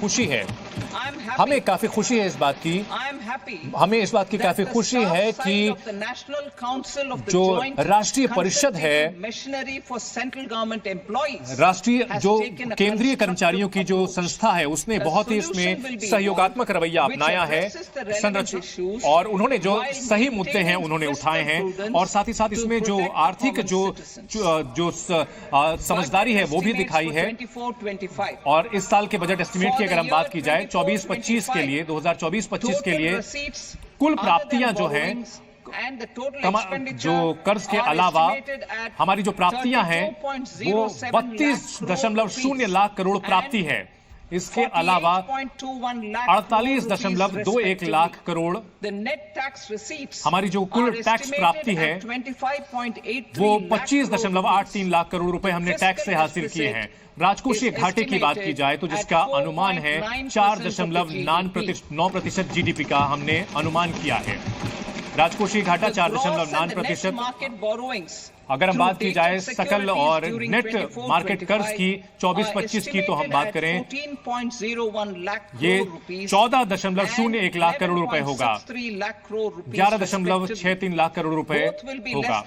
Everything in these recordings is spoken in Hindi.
खुशी है, हमें काफी खुशी है इस बात की, हमें इस बात की काफी खुशी है कि जो राष्ट्रीय परिषद है, राष्ट्रीय जो केंद्रीय कर्मचारियों की जो संस्था है, उसने बहुत ही इसमें सहयोगात्मक रवैया अपनाया है संरक्षण, और उन्होंने जो सही मुद्दे हैं उन्होंने उठाए हैं, और साथ ही साथ इसमें जो आर्थिक जो समझदारी है वो भी दिखाई है। और इस साल के बजट एस्टिमेट की अगर हम बात की जाए 24-25 के लिए, 2024-25 के लिए कुल प्राप्तियां जो हैं, जो कर्ज के अलावा हमारी जो प्राप्तियां हैं वो 32.0 लाख करोड़ प्राप्ति है। इसके अलावा 48.21 लाख करोड़ हमारी जो कुल टैक्स प्राप्ति है वो 25.83 लाख करोड़ रुपए हमने टैक्स से हासिल किए हैं। राजकोषीय घाटे की बात की जाए तो जिसका अनुमान है 4.9% जीडीपी का हमने अनुमान किया है। राजकोषीय घाटा 4.9%। अगर हम बात की जाए सकल और नेट मार्केट कर्ज की 24-25 की तो हम बात करें ये 14.01 लाख करोड़ रुपए होगा, 11.63 लाख करोड़ रुपए होगा,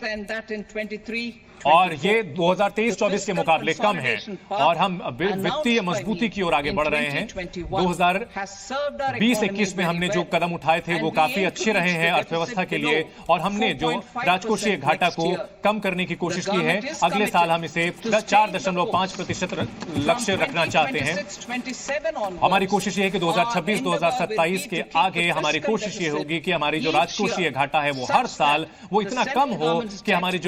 और ये 2023-24 के मुकाबले कम है। और हम वित्तीय मजबूती की ओर आगे बढ़ रहे हैं। 2020-21 में हमने जो कदम उठाए थे वो काफी अच्छे रहे हैं अर्थव्यवस्था के लिए, और हमने जो राजकोषीय घाटा को कम करने की कोशिश की है। अगले साल हम इसे 4.5% लक्ष्य रखना चाहते हैं। हमारी कोशिश ये है कि 2026-2027 के आगे हमारी कोशिश ये होगी कि हमारी जो राजकोषीय घाटा है वो हर साल वो इतना कम हो कि हमारा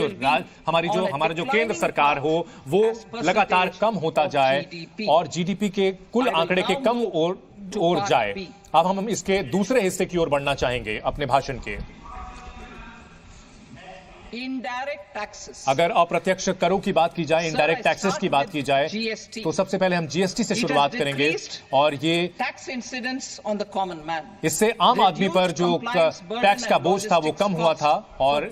जो केंद्र सरकार हो वो लगातार कम होता जाए और जीडीपी के कुल आंकड़े के कम ओर जाए। अब हम इसके दूसरे हिस्से की ओर बढ़ना चाहेंगे अपने भाषण के। इनडायरेक्ट टैक्सेस, अगर अप्रत्यक्ष करों की बात की जाए, इनडायरेक्ट टैक्सेस की बात की जाए तो सबसे पहले हम जीएसटी से शुरुआत करेंगे। और ये tax incidence on the common man, इससे आम आदमी पर जो टैक्स का बोझ था वो कम हुआ था, और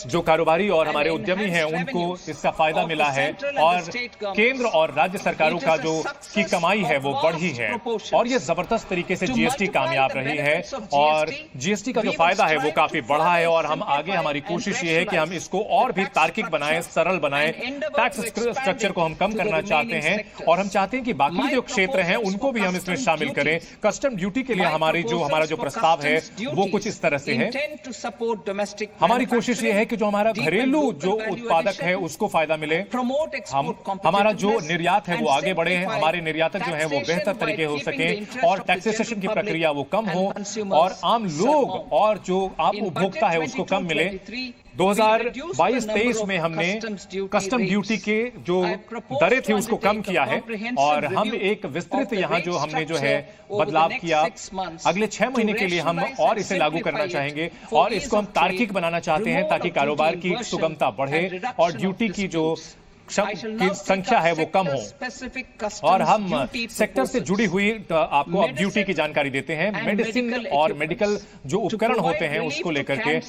जो कारोबारी और हमारे उद्यमी हैं उनको इसका फायदा मिला है, और केंद्र और राज्य सरकारों का जो की कमाई है वो बढ़ी है, और ये जबरदस्त तरीके से जीएसटी कामयाब रही है, और जीएसटी का जो फायदा है वो काफी बढ़ा है। और हम आगे हमारी कोशिश ये है कि हम इसको और भी तार्किक बनाएं, सरल बनाएं। टैक्स स्ट्रक्चर को हम कम करना चाहते हैं, और हम चाहते हैं कि बाकी जो क्षेत्र हैं उनको भी हम इसमें शामिल करें। कस्टम ड्यूटी के लिए हमारा जो प्रस्ताव है वो कुछ इस तरह से है। हमारी कोशिश ये है कि जो हमारा घरेलू जो उत्पादक है उसको फायदा मिले, हमारा जो निर्यात है वो आगे बढ़े, हमारे निर्यातक जो है वो बेहतर तरीके हो सके, और टैक्सेशन की प्रक्रिया वो कम हो, और आम लोग और जो आप उपभोक्ता है उसको कम मिले। 2022-23 में हमने कस्टम ड्यूटी के जो दरें थी उसको कम किया है, और हम एक विस्तृत यहाँ जो हमने जो है बदलाव किया। अगले 6 महीने के लिए हम और इसे लागू करना चाहेंगे, और इसको हम तार्किक बनाना चाहते हैं ताकि कारोबार की सुगमता बढ़े और ड्यूटी की जो की संख्या है वो कम हो। और हम सेक्टर से जुड़ी हुई आपको अब ड्यूटी की जानकारी देते हैं। मेडिसिन और मेडिकल जो उपकरण होते हैं उसको लेकर के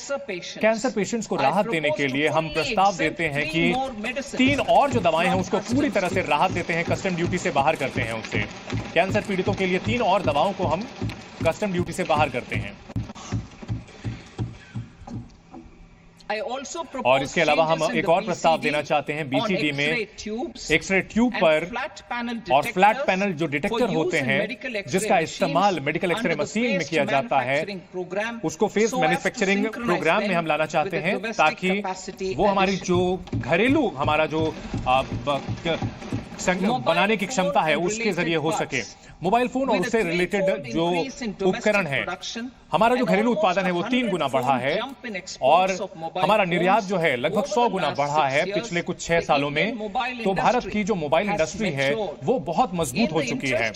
कैंसर पेशेंट्स को राहत देने के लिए हम प्रस्ताव देते हैं कि 3 और जो दवाएं हैं उसको पूरी तरह से राहत देते हैं, कस्टम ड्यूटी से बाहर करते हैं उससे। कैंसर पीड़ितों के लिए 3 और दवाओं को हम कस्टम ड्यूटी से बाहर करते हैं। और इसके अलावा हम एक और प्रस्ताव देना चाहते हैं बीसीडी में एक्सरे ट्यूब पर और फ्लैट पैनल जो डिटेक्टर होते हैं जिसका इस्तेमाल मेडिकल एक्सरे मशीन में किया जाता है, उसको फेस मैन्युफैक्चरिंग प्रोग्राम में हम लाना चाहते हैं ताकि वो हमारी जो घरेलू हमारा जो बनाने की क्षमता है उसके जरिए हो सके। मोबाइल फोन और उससे रिलेटेड जो उपकरण है, हमारा जो घरेलू उत्पादन है वो 3 गुना बढ़ा है, और हमारा निर्यात जो है लगभग 100 गुना बढ़ा है पिछले कुछ 6 सालों में। तो भारत की जो मोबाइल इंडस्ट्री है वो बहुत मजबूत हो चुकी है,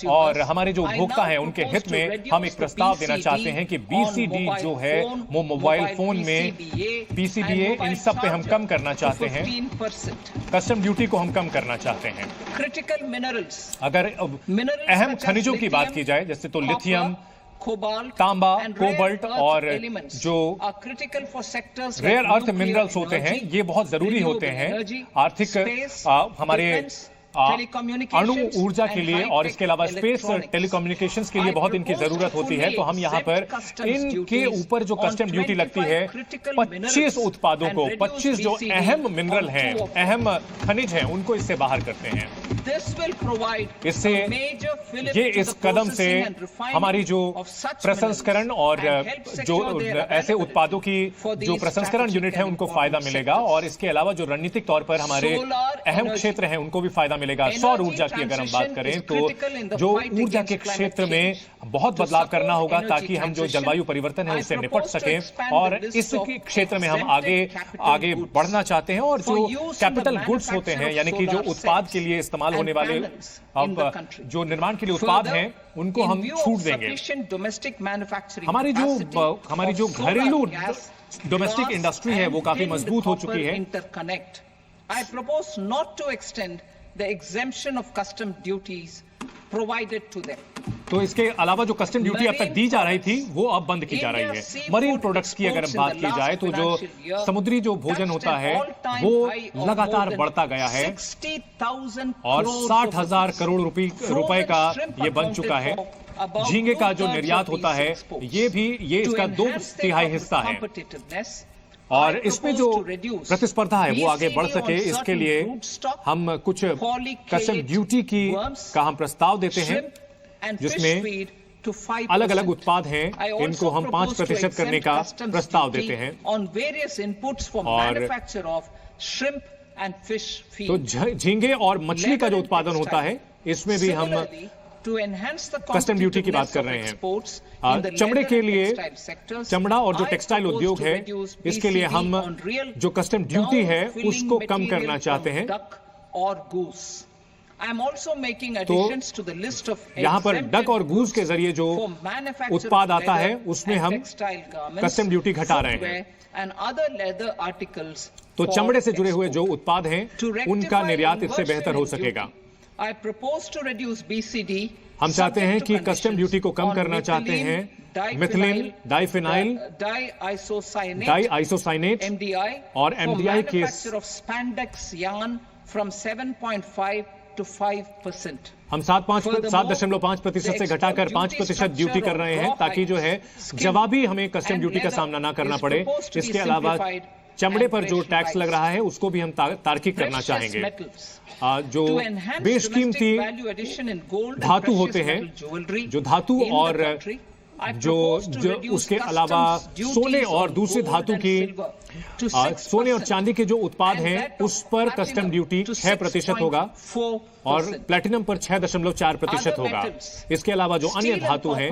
और हमारे जो उपभोक्ता हैं उनके हित में हम एक प्रस्ताव देना चाहते हैं कि बीसीडी जो है वो मोबाइल फोन में पीसीबीए इन सब पे हम कम करना चाहते हैं, कस्टम ड्यूटी को हम कम करना चाहते हैं। क्रिटिकल मिनरल्स, अगर अहम खनिजों की बात की जाए जैसे तो लिथियम, तांबा, कोबाल्ट और जो रेयर अर्थ मिनरल्स होते हैं ये बहुत जरूरी होते हैं आर्थिक हमारे अणु ऊर्जा के लिए और इसके अलावा स्पेस टेलीकम्युनिकेशंस के लिए बहुत इनकी जरूरत होती है। तो हम यहाँ पर इनके ऊपर जो कस्टम ड्यूटी लगती है 25 उत्पादों को, 25 जो अहम मिनरल हैं, अहम खनिज हैं, उनको इससे बाहर करते हैं। इससे ये इस कदम से हमारी जो प्रसंस्करण और जो ऐसे उत्पादों की जो प्रसंस्करण यूनिट है उनको फायदा मिलेगा, और इसके अलावा जो रणनीतिक तौर पर हमारे अहम क्षेत्र हैं उनको भी फायदा मिलेगा। सौर ऊर्जा की अगर हम बात करें तो जो ऊर्जा के क्षेत्र में बहुत बदलाव करना होगा ताकि हम जो जलवायु परिवर्तन है उससे निपट सकें, और इस क्षेत्र में हम आगे बढ़ना चाहते हैं। और जो कैपिटल गुड्स होते हैं, यानी कि जो उत्पाद के लिए इस्तेमाल होने वाले अब जो निर्माण के लिए उत्पाद हैं उनको हम छूट देंगे। हमारी जो घरेलू डोमेस्टिक इंडस्ट्री है वो काफी मजबूत हो चुकी है। I propose not to extend the exemption of custom duties provided to them. तो इसके अलावा जो कस्टम ड्यूटी अब तक दी जा रही थी वो अब बंद की जा रही है। मरीन प्रोडक्ट्स की अगर बात की जाए तो जो समुद्री जो भोजन होता है वो लगातार बढ़ता गया है और 60,000 करोड़ रुपए का ये बन चुका है। झींगे का जो निर्यात होता है ये इसका 2/3 हिस्सा है, और इसमें जो प्रतिस्पर्धा है वो आगे बढ़ सके इसके लिए हम कुछ कस्टम ड्यूटी का हम प्रस्ताव देते हैं, जिसमें अलग अलग उत्पाद हैं इनको हम 5% करने का प्रस्ताव देते हैं। और तो झींगे और मछली का जो उत्पादन होता है इसमें भी हम कस्टम ड्यूटी की बात कर रहे हैं। चमड़े के लिए, चमड़ा और जो टेक्सटाइल उद्योग है इसके लिए हम जो कस्टम ड्यूटी है उसको कम करना चाहते हैं। तो यहाँ पर डक और गूस के जरिए जो उत्पाद आता है उसमें हम कस्टम ड्यूटी घटा रहे हैं। तो चमड़े से जुड़े हुए जो उत्पाद हैं उनका निर्यात इससे बेहतर हो सकेगा। हम चाहते हैं कि कस्टम ड्यूटी को कम करना चाहते हैं मिथिलीन, डाइफिनाइल, डाइआइसोसाइनेट और एमडीआई के हम 7.5% से घटाकर 5% ड्यूटी कर रहे हैं ताकि जो है जवाबी हमें कस्टम ड्यूटी का सामना ना करना पड़े। इसके अलावा चमड़े पर जो टैक्स लग रहा है उसको भी हम तार्किक करना चाहेंगे। जो बेशकीमती धातु होते हैं, जो धातु और जो उसके अलावा सोने और दूसरे धातु की सोने और चांदी के जो उत्पाद हैं उस पर कस्टम ड्यूटी 6% होगा और प्लेटिनम पर 6.4% होगा। इसके अलावा जो अन्य धातु हैं,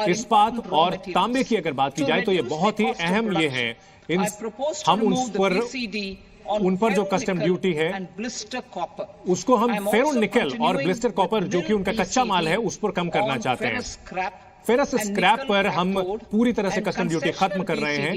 इस्पात और तांबे की अगर बात की जाए तो ये बहुत ही अहम ये हैं। हम उन पर जो कस्टम ड्यूटी है उसको हम फेरो निकल और ब्लिस्टर कॉपर जो कि उनका कच्चा माल है उस पर कम करना चाहते हैं। फेरस स्क्रैप पर हम पूरी तरह से कस्टम ड्यूटी खत्म कर रहे हैं।